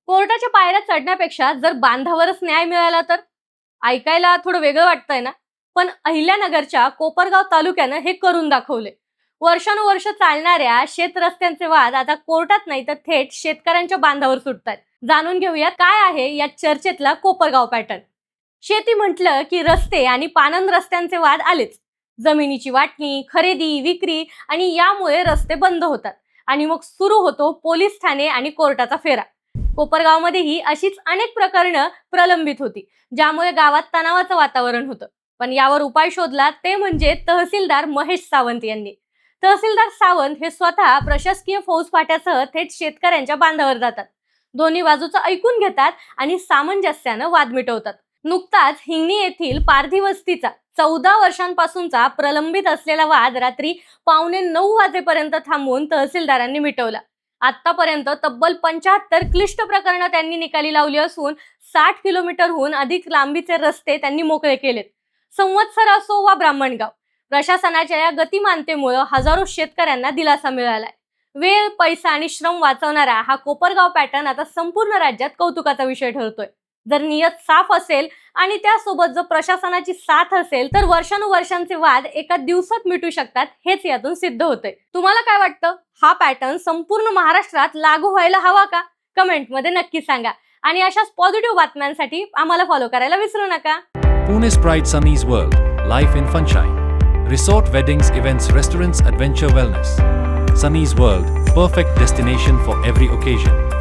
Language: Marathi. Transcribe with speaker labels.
Speaker 1: कोर्टाच्या पायऱ्या चढण्यापेक्षा जर बांधावरच न्याय मिळाला तर ऐकायला थोडं वेगळं वाटतंय ना. पण अहिल्यानगरच्या कोपरगाव तालुक्यानं हे करून दाखवले. वर्षानुवर्ष चालणाऱ्या शेत रस्त्यांचे वाद आता कोर्टात नाही तर थेट शेतकऱ्यांच्या बांधावर सुटतात. जाणून घेऊया काय आहे या चर्चेतला कोपरगाव पॅटर्न. शेती म्हटलं की रस्ते आणि पानंद रस्त्यांचे वाद आलेच. जमिनीची वाटणी, खरेदी, विक्री आणि यामुळे रस्ते बंद होतात आणि मग सुरू होतो पोलीस ठाणे आणि कोर्टाचा फेरा. कोपरगावमध्येही अशीच अनेक प्रकरणं प्रलंबित होती, ज्यामुळे गावात तणावाचं वातावरण होतं. पण यावर उपाय शोधला ते म्हणजे तहसीलदार महेश सावंत यांनी. तहसीलदार सावंत हे स्वतः प्रशासकीय फौजफाट्यासह थेट शेतकऱ्यांच्या बांधावर जातात. दोन्ही बाजूचं ऐकून घेतात आणि सामंजस्यानं वाद मिटवतात. नुकताच हिंगणी येथील पारधी वस्तीचा 14 वर्षांपासूनचा प्रलंबित असलेला वाद रात्री 8:45 वाजेपर्यंत थांबवून तहसीलदारांनी मिटवला. आतापर्यंत तब्बल 75 क्लिष्ट प्रकरणं त्यांनी निकाली लावली असून 60 किलोमीटरहून अधिक लांबीचे रस्ते त्यांनी मोकळे केलेत. संवत्सर असो वा ब्राह्मणगाव, प्रशासनाच्या या गतिमानतेमुळे हजारो शेतकऱ्यांना दिलासा मिळालाय. वेळ, पैसा आणि श्रम वाचवणारा हा कोपरगाव पॅटर्न आता संपूर्ण राज्यात कौतुकाचा विषय ठरतोय. जर नियत साफ असेल आणि त्यासोबत जर प्रशासनाची साथ असेल तर वर्षानुवर्षांचे वाद एका दिवसात मिटू शकतात, हेच यातून सिद्ध होतंय. तुम्हाला काय वाटतं? हा पॅटर्न संपूर्ण महाराष्ट्रात लागू व्हायला हवा का? कमेंटमध्ये नक्की सांगा आणि अशाच पॉझिटिव्ह बातम्यांसाठी आम्हाला फॉलो करायला विसरू नका.
Speaker 2: Pune's Pride Sunny's World, Life in Funshine. Resort, weddings, events, restaurants, adventure, wellness. Sunny's World, perfect destination for every occasion.